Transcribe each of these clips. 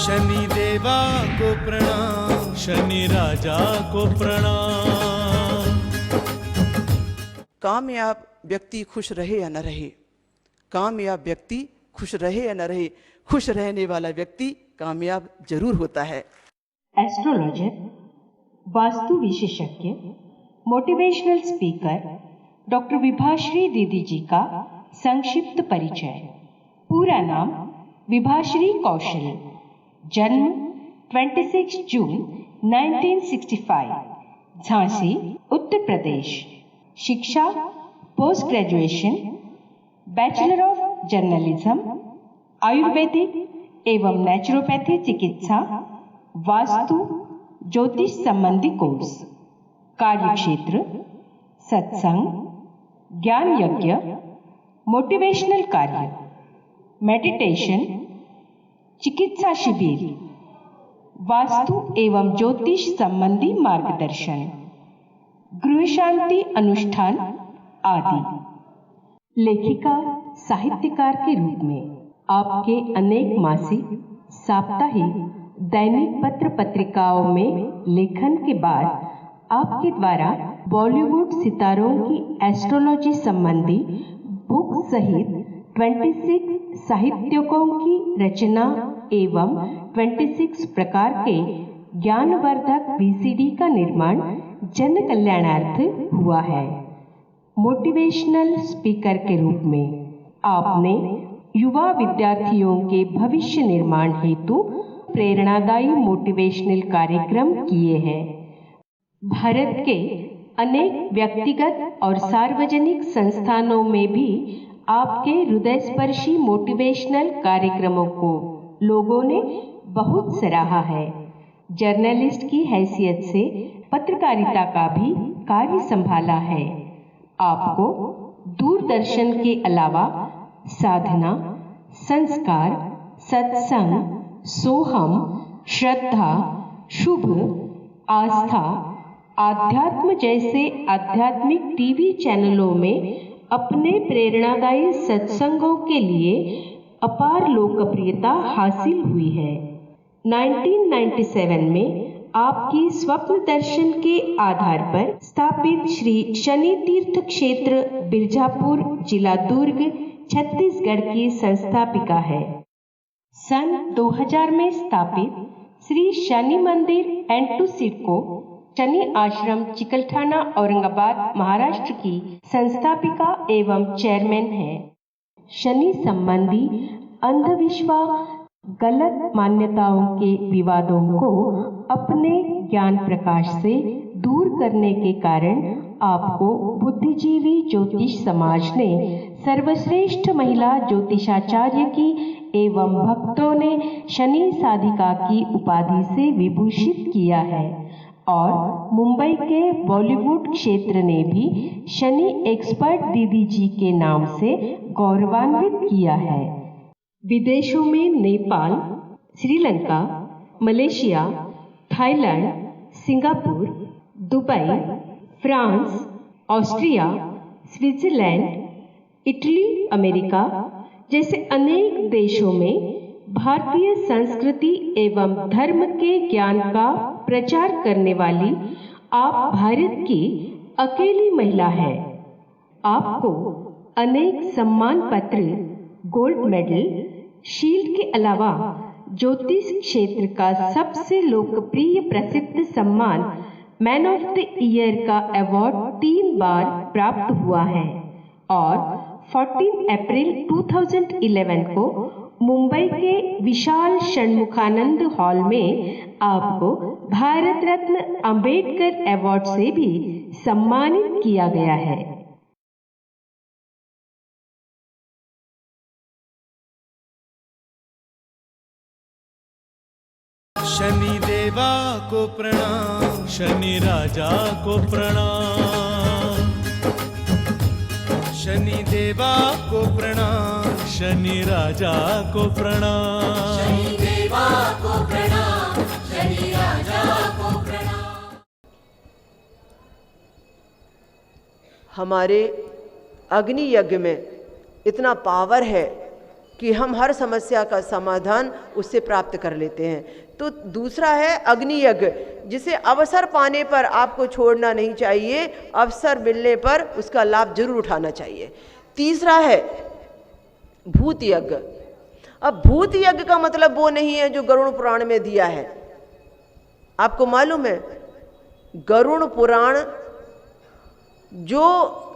शनि देवा को प्रणाम, शनि राजा को प्रणाम। कामयाब व्यक्ति खुश रहे या न रहे, कामयाब व्यक्ति खुश रहे या न रहे, खुश रहने वाला व्यक्ति कामयाब जरूर होता है। एस्ट्रोलॉजर, वास्तु विशेषज्ञ, मोटिवेशनल स्पीकर डॉक्टर विभाश्री दीदी जी का संक्षिप्त परिचय। पूरा नाम विभाश्री कौशल, जन्म 26 जून 1965, झांसी, उत्तर प्रदेश। शिक्षा post graduation, bachelor of journalism, Ayurvedic एवं नेचुरोपैथी चिकित्सा, वास्तु ज्योतिष संबंधी कोर्स। कार्यक्षेत्र सत्संग, ज्ञान यज्ञ, मोटिवेशनल कार्य, मेडिटेशन, चिकित्सा शिविर, वास्तु एवं ज्योतिष संबंधी मार्गदर्शन, गृह शांति अनुष्ठान आदि। लेखिका, साहित्यकार के रूप में आपके अनेक मासिक, साप्ताहिक, दैनिक पत्र पत्रिकाओं में लेखन के बाद आपके द्वारा बॉलीवुड सितारों की एस्ट्रोलॉजी संबंधी बुक सहित 26 साहित्यों की रचना एवं 26 प्रकार के ज्ञानवर्धक VCD का निर्माण जन कल्याणार्थ हुआ है। मोटिवेशनल स्पीकर के रूप में आपने युवा विद्यार्थियों के भविष्य निर्माण हेतु प्रेरणादायी मोटिवेशनल कार्यक्रम किए हैं। भारत के अनेक व्यक्तिगत और सार्वजनिक संस्थानों में भी आपके हृदयस्पर्शी मोटिवेशनल कार्यक्रमों को लोगों ने बहुत सराहा है। जर्नलिस्ट की हैसियत से पत्रकारिता का भी कार्य संभाला है। आपको दूरदर्शन के अलावा साधना, संस्कार, सत्संग, सोहम, श्रद्धा, शुभ, आस्था, आध्यात्म जैसे आध्यात्मिक टीवी चैनलों में अपने प्रेरणादायी सत्संगों के लिए अपार लोकप्रियता हासिल हुई है। 1997 में आपकी स्वप्न दर्शन के आधार पर स्थापित श्री शनि तीर्थ क्षेत्र बिरजापुर, जिला दुर्ग, छत्तीसगढ़ की संस्थापिका है। सन 2000 में स्थापित श्री शनि मंदिर एंड टू सिडको शनि आश्रम चिकलठाना, औरंगाबाद, महाराष्ट्र की संस्थापिका एवं चेयरमैन है। शनि संबंधी अंधविश्वास, गलत मान्यताओं के विवादों को अपने ज्ञान प्रकाश से दूर करने के कारण आपको बुद्धिजीवी ज्योतिष समाज ने सर्वश्रेष्ठ महिला ज्योतिषाचार्य की एवं भक्तों ने शनि साधिका की उपाधि से विभूषित किया है और मुंबई के बॉलीवुड क्षेत्र ने भी शनि एक्सपर्ट दीदी जी के नाम से गौरवान्वित किया है। विदेशों में Nepal, Sri Lanka, Malaysia, Thailand, Singapore, Dubai, France, Austria, Switzerland, Italy, America जैसे अनेक देशों में भारतीय संस्कृति एवं धर्म के ज्ञान का प्रचार करने वाली आप भारत की अकेली महिला है। आपको अनेक सम्मान पत्र, गोल्ड मेडल, शील्ड के अलावा ज्योतिष क्षेत्र का सबसे लोकप्रिय प्रसिद्ध सम्मान मैन ऑफ द ईयर का अवार्ड 3 बार प्राप्त हुआ है और 14 अप्रैल 2011 को मुंबई के विशाल षणमुखानंद हॉल में आपको भारत रत्न अंबेडकर अवार्ड से भी सम्मानित किया गया है। शनि देवा को प्रणाम, शनि राजा को प्रणाम। शनि देवा को प्रणाम, शनि राजा को प्रणाम। शनि देवा को प्रणाम, शनि राजा को प्रणाम। हमारे अग्नि यज्ञ में इतना पावर है कि हम हर समस्या का समाधान उससे प्राप्त कर लेते हैं। तो दूसरा है अग्नि यज्ञ, जिसे अवसर पाने पर आपको छोड़ना नहीं चाहिए, अवसर मिलने पर उसका लाभ जरूर उठाना चाहिए। तीसरा है भूत यज्ञ। अब भूत यज्ञ का मतलब वो नहीं है जो गरुड़ पुराण में दिया है। आपको मालूम है गरुड़ पुराण जो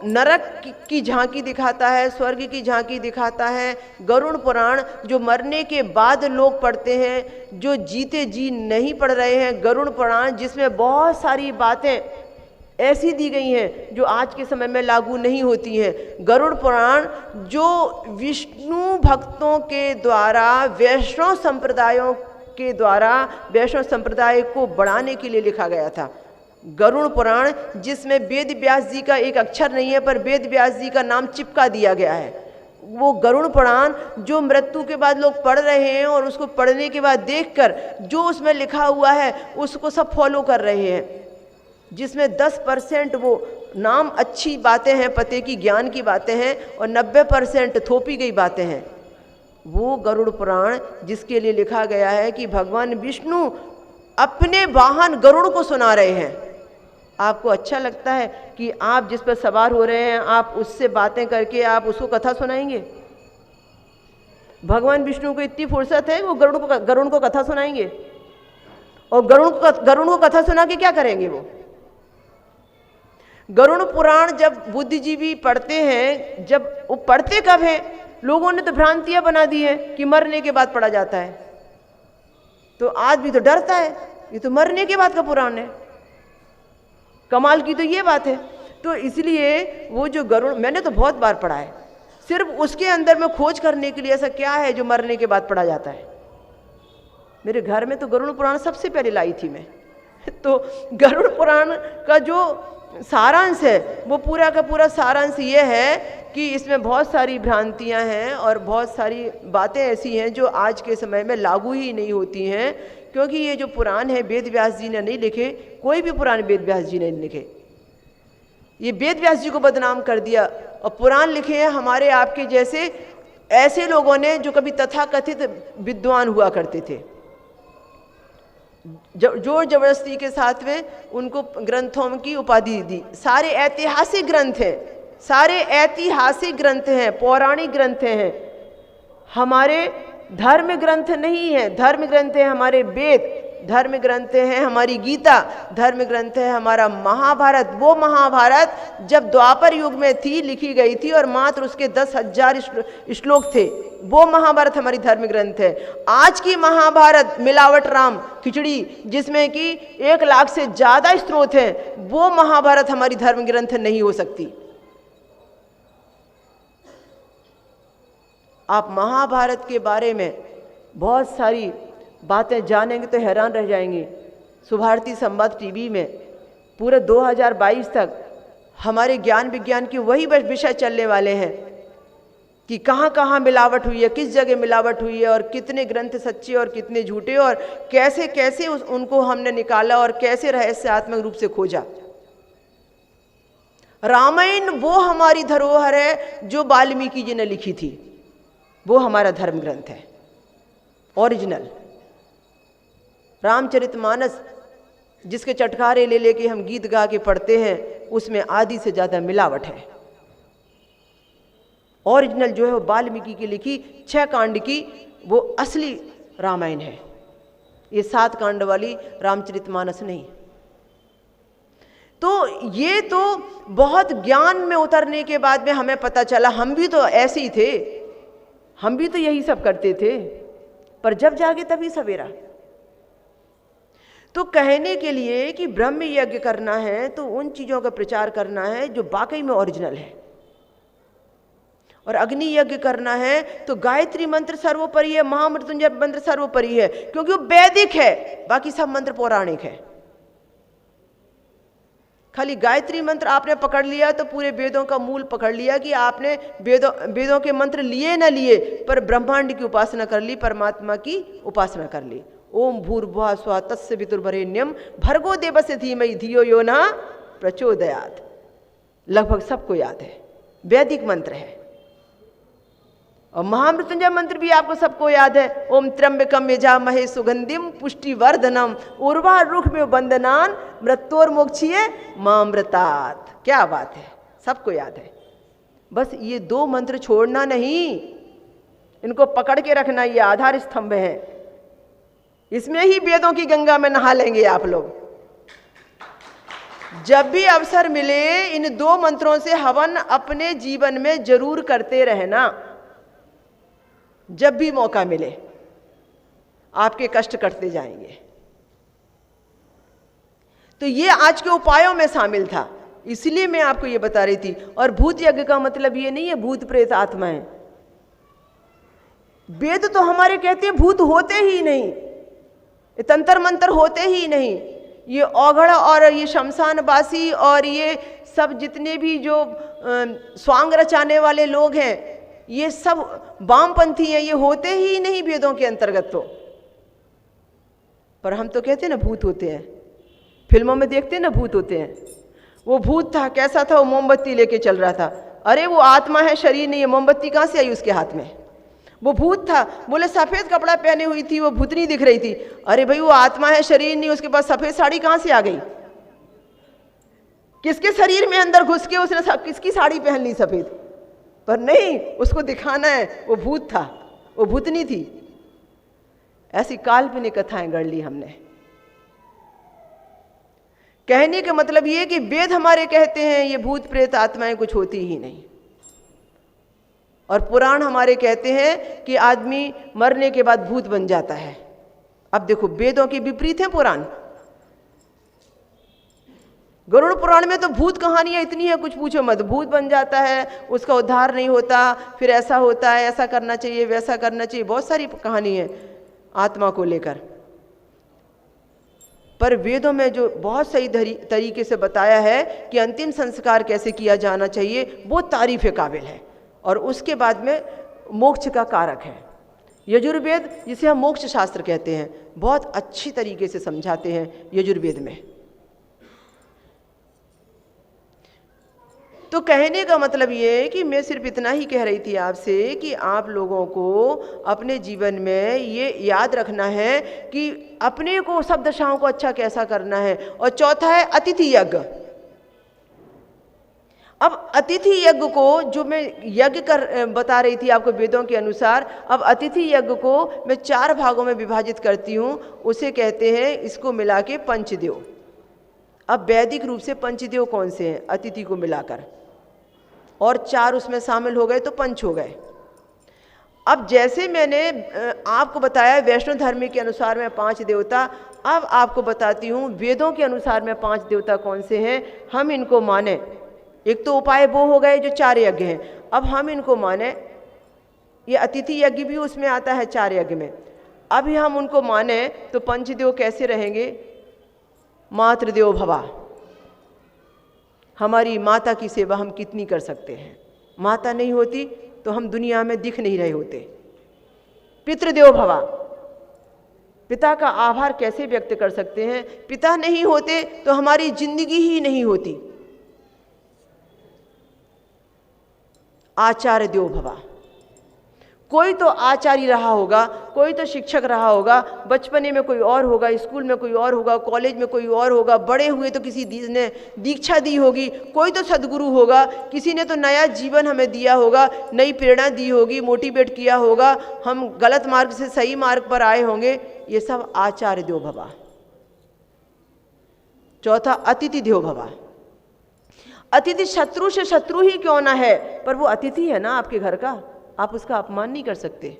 नरक की झांकी दिखाता है, स्वर्ग की झांकी दिखाता है, गरुड़ पुराण जो मरने के बाद लोग पढ़ते हैं, जो जीते जी नहीं पढ़ रहे हैं, गरुड़ पुराण जिसमें बहुत सारी बातें ऐसी दी गई हैं जो आज के समय में लागू नहीं होती हैं, गरुड़ पुराण जो विष्णु भक्तों के द्वारा वैष्णव संप्रदायों के द्वारा वैष्णव संप्रदाय को बढ़ाने के लिए लिखा गया था। गरुड़ पुराण जिसमें वेद व्यास जी का एक अक्षर नहीं है पर वेद व्यास जी का नाम चिपका दिया गया है, वो गरुड़ पुराण जो मृत्यु के बाद लोग पढ़ रहे हैं और उसको पढ़ने के बाद देखकर जो उसमें लिखा हुआ है उसको सब फॉलो कर रहे हैं, जिसमें 10% वो नाम अच्छी बातें हैं, पते की ज्ञान की बातें हैं और 90% थोपी गई बातें हैं। वो गरुड़ पुराण जिसके लिए लिखा गया है कि भगवान विष्णु अपने वाहन गरुड़ को सुना रहे हैं। आपको अच्छा लगता है कि आप जिस पर सवार हो रहे हैं आप उससे बातें करके आप उसको कथा सुनाएंगे? भगवान विष्णु को इतनी फुर्सत है वो गरुड़ को कथा सुनाएंगे? और गरुड़ को कथा सुना के क्या करेंगे? वो गरुड़ पुराण जब बुद्धिजीवी पढ़ते हैं, जब वो पढ़ते कब हैं? लोगों ने तो भ्रांतियां बना दी हैं कि मरने के बाद पढ़ा जाता है, तो आदमी तो डरता है, ये तो मरने के बाद का पुराण है। कमाल की तो ये बात है। तो इसलिए वो जो गरुड़, मैंने तो बहुत बार पढ़ा है, सिर्फ उसके अंदर में खोज करने के लिए ऐसा क्या है जो मरने के बाद पढ़ा जाता है। मेरे घर में तो गरुड़ पुराण सबसे पहले लाई थी मैं। तो गरुड़ पुराण का जो सारांश है वो पूरा का पूरा सारांश ये है कि इसमें बहुत सारी भ्रांतियां हैं और बहुत सारी बातें ऐसी हैं जो आज के समय में लागू ही नहीं होती हैं, क्योंकि ये जो पुराण है वेद व्यास जी ने नहीं लिखे, कोई भी पुराण वेद व्यास जी ने नहीं लिखे। ये वेद व्यास जी को बदनाम कर दिया और पुराण लिखे हैं हमारे आपके जैसे ऐसे लोगों ने जो कभी तथाकथित विद्वान हुआ करते थे। जोर जबरदस्ती के साथ में उनको ग्रंथों की उपाधि दी। सारे ऐतिहासिक ग्रंथ हैं, सारे ऐतिहासिक ग्रंथ हैं, पौराणिक ग्रंथ हैं, हमारे धर्म ग्रंथ नहीं है। धर्म ग्रंथ है हमारे वेद, धर्म ग्रंथ है हमारी गीता, धर्म ग्रंथ है हमारा महाभारत। वो महाभारत जब द्वापर युग में थी, लिखी गई थी और मात्र उसके 10,000 श्लोक थे। वो महाभारत हमारी धर्म ग्रंथ है। आज की महाभारत मिलावट राम खिचड़ी जिसमें कि 1 लाख से ज्यादा स्रोत हैं, वो महाभारत हमारी धर्म ग्रंथ नहीं हो सकती। आप महाभारत के बारे में बहुत सारी बातें जानेंगे तो हैरान रह जाएंगे। सुभारती संवाद टीवी में पूरे 2022 तक हमारे ज्ञान विज्ञान के वही विषय चलने वाले हैं कि कहाँ कहाँ मिलावट हुई है, किस जगह मिलावट हुई है और कितने ग्रंथ सच्चे और कितने झूठे और कैसे कैसे उनको हमने निकाला और कैसे रहस्यात्मक रूप से खोजा। रामायण वो हमारी धरोहर है जो वाल्मीकि जी ने लिखी थी, वो हमारा धर्म ग्रंथ है ओरिजिनल। रामचरितमानस जिसके चटखारे ले लेके हम गीत गा के पढ़ते हैं, उसमें आधी से ज्यादा मिलावट है। ओरिजिनल जो है वो वाल्मीकि की लिखी 6 कांड की वो असली रामायण है, ये 7 कांड वाली रामचरितमानस नहीं। तो ये तो बहुत ज्ञान में उतरने के बाद में हमें पता चला, हम भी तो ऐसे ही थे, हम भी तो यही सब करते थे, पर जब जागे तभी सवेरा। तो कहने के लिए कि ब्रह्म यज्ञ करना है तो उन चीजों का प्रचार करना है जो वाकई में ओरिजिनल है, और अग्नि यज्ञ करना है तो गायत्री मंत्र सर्वोपरि है, महामृत्युंजय मंत्र सर्वोपरि है, क्योंकि वो वैदिक है, बाकी सब मंत्र पौराणिक है। खाली गायत्री मंत्र आपने पकड़ लिया तो पूरे वेदों का मूल पकड़ लिया कि आपने वेदों के मंत्र लिए ना लिए, पर ब्रह्मांड की उपासना कर ली, परमात्मा की उपासना कर ली। ओम भूर्भुवः स्वः तत्सवितुर्वरेण्यं भर्गो देवस्य धीमहि धियो यो नः प्रचोदयात्। लगभग सबको याद है, वैदिक मंत्र है। और महामृत्युंजय मंत्र भी आपको सबको याद है, ओम त्र्यंबकम यजामहे सुगंधिम पुष्टिवर्धनम उर्वारुकमिव बंधनान मृत्योर्मोक्षीय मामृतात्। क्या बात है, सबको याद है। बस ये 2 मंत्र छोड़ना नहीं, इनको पकड़ के रखना, ये आधार स्तंभ है। इसमें ही वेदों की गंगा में नहा लेंगे आप लोग। जब भी अवसर मिले इन 2 मंत्रों से हवन अपने जीवन में जरूर करते रहना। जब भी मौका मिले आपके कष्ट कटते जाएंगे। तो ये आज के उपायों में शामिल था, इसलिए मैं आपको ये बता रही थी। और भूत यज्ञ का मतलब ये नहीं है भूत प्रेत आत्माएं। वेद तो हमारे कहते हैं भूत होते ही नहीं, ये तंत्र मंत्र होते ही नहीं। ये औघड़ और ये शमशानवासी और ये सब जितने भी जो स्वांग रचाने वाले लोग हैं, ये सब वामपंथी हैं, ये होते ही नहीं वेदों के अंतर्गत। तो पर हम तो कहते हैं ना भूत होते हैं, फिल्मों में देखते हैं ना भूत होते हैं। वो भूत था, कैसा था, वो मोमबत्ती लेके चल रहा था। अरे वो आत्मा है, शरीर नहीं है, मोमबत्ती कहाँ से आई उसके हाथ में? वो भूत था, बोले सफेद कपड़ा पहने हुई थी, वो भूतनी दिख रही थी। अरे भाई वो आत्मा है, शरीर नहीं, उसके पास सफेद साड़ी कहाँ से आ गई? किसके शरीर में अंदर घुस के उसने किसकी साड़ी पहन ली सफेद? पर नहीं, उसको दिखाना है वो भूत था, वो भूतनी थी। ऐसी काल्पनिक कथाएं गढ़ ली हमने। कहने का मतलब ये कि वेद हमारे कहते हैं ये भूत प्रेत आत्माएं कुछ होती ही नहीं, और पुराण हमारे कहते हैं कि आदमी मरने के बाद भूत बन जाता है। अब देखो वेदों के विपरीत है पुराण। गरुड़ पुराण में तो भूत कहानियां इतनी है कुछ पूछो मत। भूत बन जाता है, उसका उद्धार नहीं होता, फिर ऐसा होता है, ऐसा करना चाहिए, वैसा करना चाहिए, बहुत सारी कहानी है आत्मा को लेकर। पर वेदों में जो बहुत सही तरीके से बताया है कि अंतिम संस्कार कैसे किया जाना चाहिए, वो तारीफ काबिल है। और उसके बाद में मोक्ष का कारक है यजुर्वेद, जिसे हम मोक्ष शास्त्र कहते हैं, बहुत अच्छी तरीके से समझाते हैं यजुर्वेद में। तो कहने का मतलब ये है कि मैं सिर्फ इतना ही कह रही थी आपसे कि आप लोगों को अपने जीवन में ये याद रखना है कि अपने को सब दशाओं को अच्छा कैसा करना है। और चौथा है अतिथि यज्ञ। अब अतिथि यज्ञ को जो मैं यज्ञ बता रही थी आपको वेदों के अनुसार, अब अतिथि यज्ञ को मैं 4 भागों में विभाजित करती हूँ। उसे कहते हैं, इसको मिला के पंचदेव। अब वैदिक रूप से पंचदेव कौन से हैं? अतिथि को मिलाकर, और 4 उसमें शामिल हो गए तो पंच हो गए। अब जैसे मैंने आपको बताया वैष्णव धर्म के अनुसार में 5 देवता, अब आपको बताती हूँ वेदों के अनुसार में 5 देवता कौन से हैं, हम इनको माने। एक तो उपाय वो हो गए जो 4 यज्ञ हैं, अब हम इनको माने। ये अतिथि यज्ञ भी उसमें आता है 4 यज्ञ में। अभी हम उनको माने तो पंचदेव कैसे रहेंगे? मातृदेव भवा। हमारी माता की सेवा हम कितनी कर सकते हैं? माता नहीं होती तो हम दुनिया में दिख नहीं रहे होते। पितृदेव भवा, पिता का आभार कैसे व्यक्त कर सकते हैं? पिता नहीं होते तो हमारी जिंदगी ही नहीं होती। आचार्य देव भवा, कोई तो आचार्य रहा होगा, कोई तो शिक्षक रहा होगा, बचपने में कोई और होगा, स्कूल में कोई और होगा, कॉलेज में कोई और होगा, बड़े हुए तो किसी ने दीक्षा दी होगी, कोई तो सदगुरु होगा, किसी ने तो नया जीवन हमें दिया होगा, नई प्रेरणा दी होगी, मोटिवेट किया होगा, हम गलत मार्ग से सही मार्ग पर आए होंगे। ये सब आचार्य देव भवा। चौथा अतिथि देव भवा। अतिथि शत्रु से शत्रु ही क्यों ना है, पर वो अतिथि है ना आपके घर का, आप उसका अपमान नहीं कर सकते।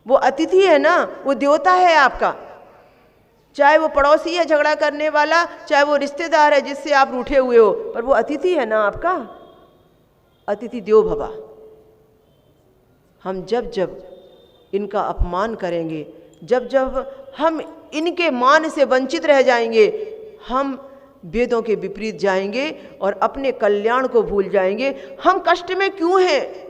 वो अतिथि है ना, वो देवता है आपका। चाहे वो पड़ोसी है झगड़ा करने वाला, चाहे वो रिश्तेदार है जिससे आप रूठे हुए हो, पर वो अतिथि है ना आपका। अतिथि देव भवा। हम जब जब इनका अपमान करेंगे, जब जब हम इनके मान से वंचित रह जाएंगे, हम वेदों के विपरीत जाएंगे और अपने कल्याण को भूल जाएंगे। हम कष्ट में क्यों हैं?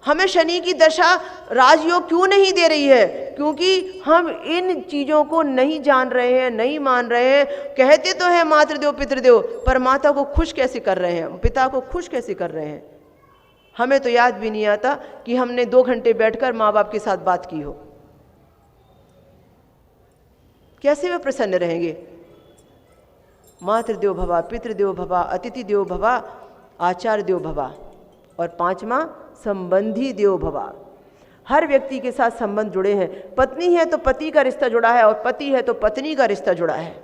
हमें शनि की दशा राजयोग क्यों नहीं दे रही है? क्योंकि हम इन चीज़ों को नहीं जान रहे हैं, नहीं मान रहे हैं। कहते तो हैं मातृदेव पितृदेव, पर माता को खुश कैसे कर रहे हैं, पिता को खुश कैसे कर रहे हैं? हमें तो याद भी नहीं आता कि हमने 2 घंटे बैठकर माँ बाप के साथ बात की हो। कैसे वे प्रसन्न रहेंगे? मातृदेवो भव, पितृदेवो भव, अतिथि देवो भव, आचार्य देवो भव, और 5वां संबंधी देवो भव। हर व्यक्ति के साथ संबंध जुड़े हैं। पत्नी है तो पति का रिश्ता जुड़ा है, और पति है तो पत्नी का रिश्ता जुड़ा है।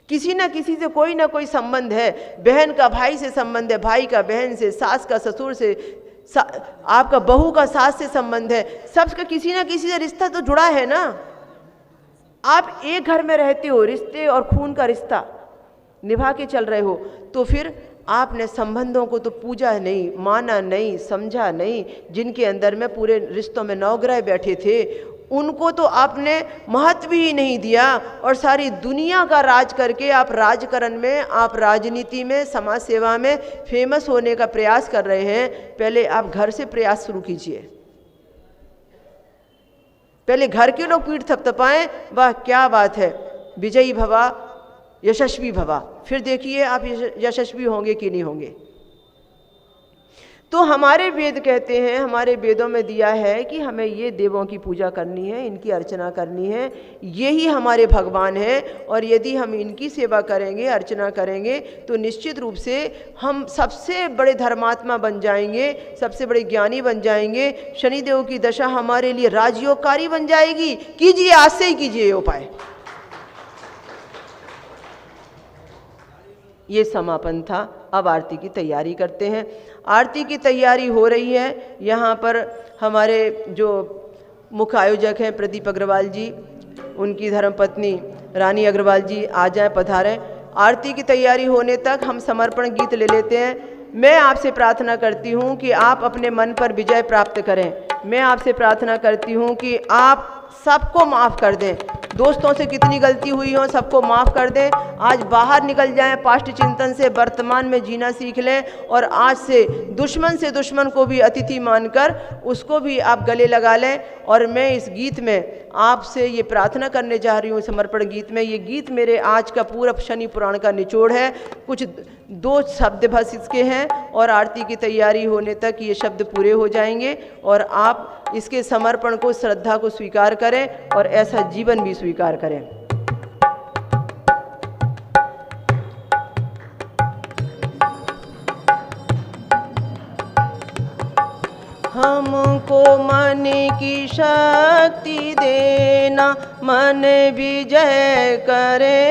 किसी ना किसी से कोई ना कोई संबंध है। बहन का भाई से संबंध है, भाई का बहन से, सास का ससुर से, आपका बहू का सास से संबंध है। सबका किसी ना किसी से रिश्ता तो जुड़ा है ना। आप एक घर में रहते हो, रिश्ते और खून का रिश्ता निभा के चल रहे हो, तो फिर आपने संबंधों को तो पूजा नहीं, माना नहीं, समझा नहीं। जिनके अंदर में पूरे रिश्तों में नवग्रह बैठे थे, उनको तो आपने महत्व ही नहीं दिया, और सारी दुनिया का राज करके आप राजकरण में, आप राजनीति में, समाज सेवा में फेमस होने का प्रयास कर रहे हैं। पहले आप घर से प्रयास शुरू कीजिए। पहले घर के लोग पीठ थपथपाएं, वाह क्या बात है, विजयी भवा, यशस्वी भवा, फिर देखिए आप यशस्वी होंगे कि नहीं होंगे। तो हमारे वेद कहते हैं, हमारे वेदों में दिया है कि हमें ये देवों की पूजा करनी है, इनकी अर्चना करनी है, यही हमारे भगवान हैं। और यदि हम इनकी सेवा करेंगे, अर्चना करेंगे, तो निश्चित रूप से हम सबसे बड़े धर्मात्मा बन जाएंगे, सबसे बड़े ज्ञानी बन जाएंगे। शनिदेव की दशा हमारे लिए राजयोगकारी बन जाएगी। कीजिए, आज से ही कीजिए ये उपाय। ये समापन था। अब आरती की तैयारी करते हैं। आरती की तैयारी हो रही है। यहाँ पर हमारे जो मुख्य आयोजक हैं प्रदीप अग्रवाल जी, उनकी धर्मपत्नी रानी अग्रवाल जी आ जाएं, पधारें। आरती की तैयारी होने तक हम समर्पण गीत ले लेते हैं। मैं आपसे प्रार्थना करती हूँ कि आप अपने मन पर विजय प्राप्त करें। मैं आपसे प्रार्थना करती हूँ कि आप सबको माफ़ कर दें। दोस्तों से कितनी गलती हुई हो सबको माफ़ कर दें। आज बाहर निकल जाएं, पास्ट चिंतन से वर्तमान में जीना सीख लें, और आज से दुश्मन को भी अतिथि मानकर उसको भी आप गले लगा लें। और मैं इस गीत में आपसे ये प्रार्थना करने जा रही हूँ, समर्पण गीत में। ये गीत मेरे आज का पूरा शनि पुराण का निचोड़ है। कुछ 2 शब्द बस इसके हैं, और आरती की तैयारी होने तक ये शब्द पूरे हो जाएंगे, और आप इसके समर्पण को, श्रद्धा को स्वीकार करें, और ऐसा जीवन भी स्वीकार करें। हमको मन की शक्ति देना, मन विजय करे,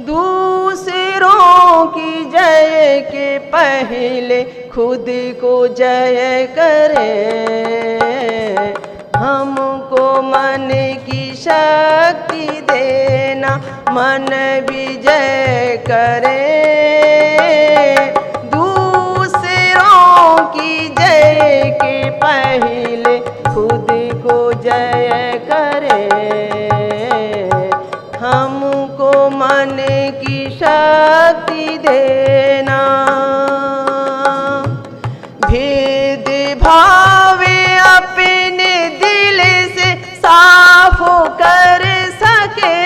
दूसरों की जय के पहले खुद को जय करे। हमको मन की शक्ति देना, मन विजय करे, दूसरों की जय के पहले खुद को जय करे। हमको मन की शक्ति देना, भेद भाव अपने दिल से साफ कर सके,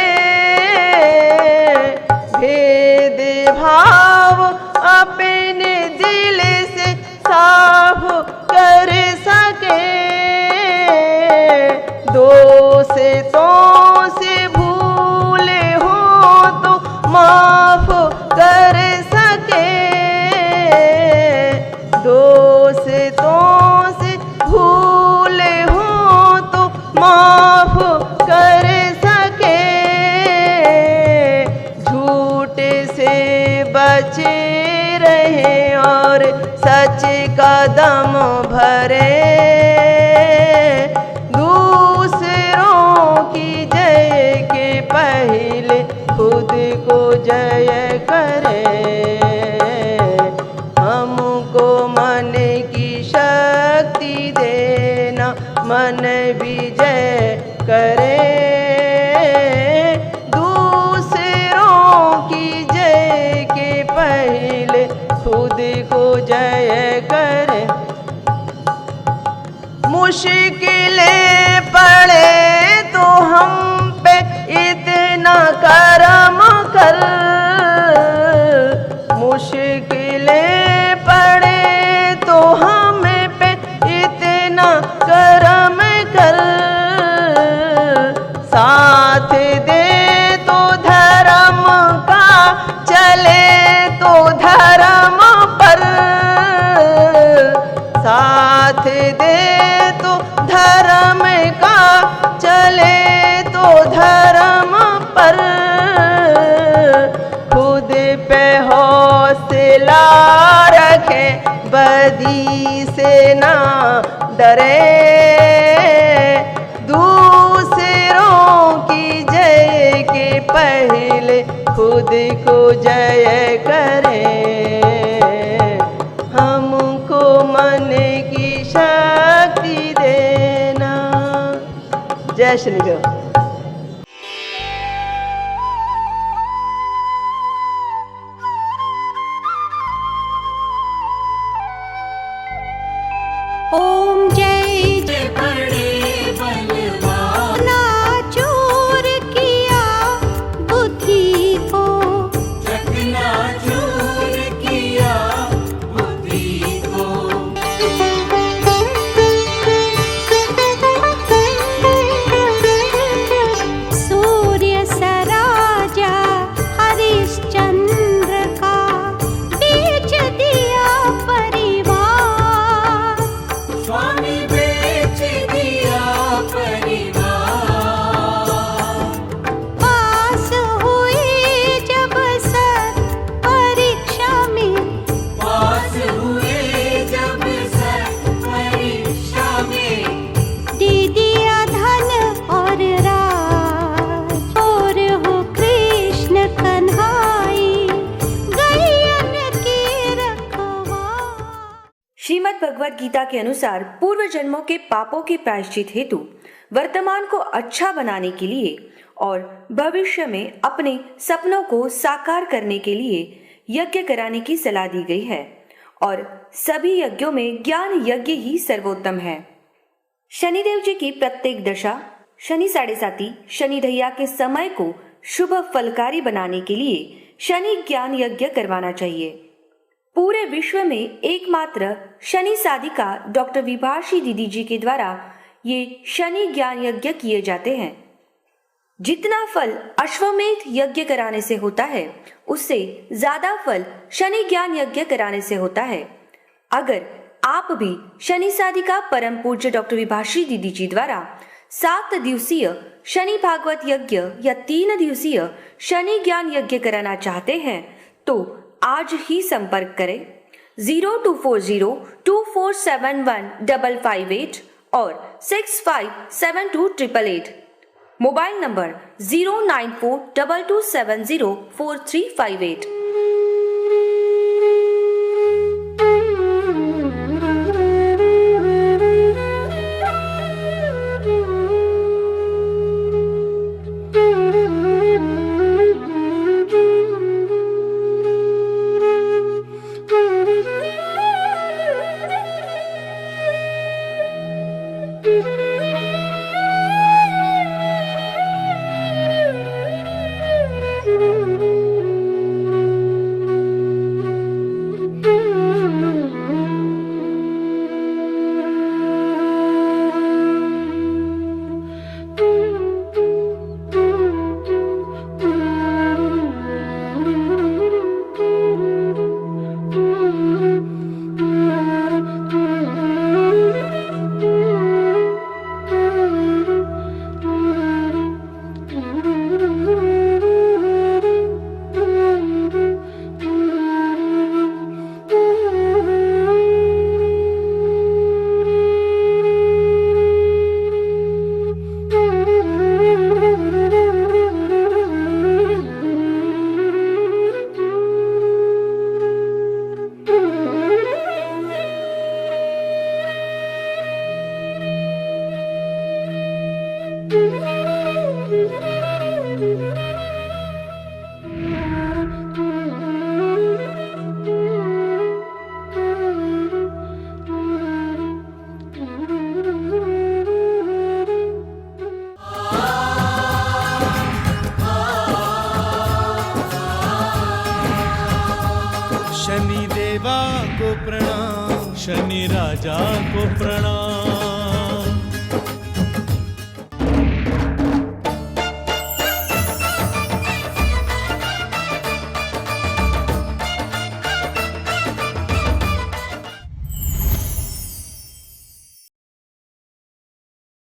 भेद भाव अपने दिल से साफ कर सके, दोषों से भूले हो तो माफ कर सके, दोषों से भूले हो तो माफ कर सके, झूठ से बचे रहे और सच का दम भरे, दूसरों की जय के पहले खुद को जय करे। हमको मन की शक्ति देना, मन विजय करे, दूसरों की जय के पहले खुद को जय करे। मुश्किलें पड़े तो हम पे इतना करम कर, मुश्किल कदी से ना डरे, दूसरों की जय के पहले खुद को जय करें। हमको मन की शक्ति देना। जय शनिदेव। ओम जय जय बड़े बलवान, ना चूर किया बुद्धि को, चकनाचूर किया बुद्धि को। सूर्य सराजा हरिश्चंद्र का बेच दिया परिवार, स्वामी बेच दिया परिवार। पास हुए जब सर परीक्षा में, पास हुए जब सर परीक्षा में, दे दिया धन और राज। और हो कृष्ण कन्हाई गैयन की रखवार। श्रीमद् भगवद गीता के अनुसार पूर्व जन्मों के पापों के प्रायश्चित हेतु वर्तमान को अच्छा बनाने के लिए और भविष्य में अपने सपनों को साकार करने के लिए यज्ञ कराने की सलाह दी गई है और सभी यज्ञों में ज्ञान यज्ञ ही सर्वोत्तम है। शनिदेव जी की प्रत्येक दशा, शनि साढ़े साती, शनि ढैया के समय को शुभ फलकारी बनाने के लिए शनि ज्ञान यज्ञ करवाना चाहिए। पूरे विश्व में एकमात्र शनि साधिका डॉक्टर विभाषी दीदी जी के द्वारा ये शनि ज्ञान यज्ञ किए जाते हैं। जितना फल अश्वमेध यज्ञ कराने से होता है, उससे ज्यादा फल शनि ज्ञान यज्ञ कराने से होता है। अगर आप भी शनि साधिका परम पूज्य डॉक्टर विभाषी दीदी जी द्वारा 7 दिवसीय शनि भागवत यज्ञ या 3 दिवसीय शनि ज्ञान यज्ञ कराना चाहते हैं तो आज ही संपर्क करें 024024715558 और 65728888। Mobile number 09422704358। शनि देवा को प्रणाम, शनि राजा को प्रणाम।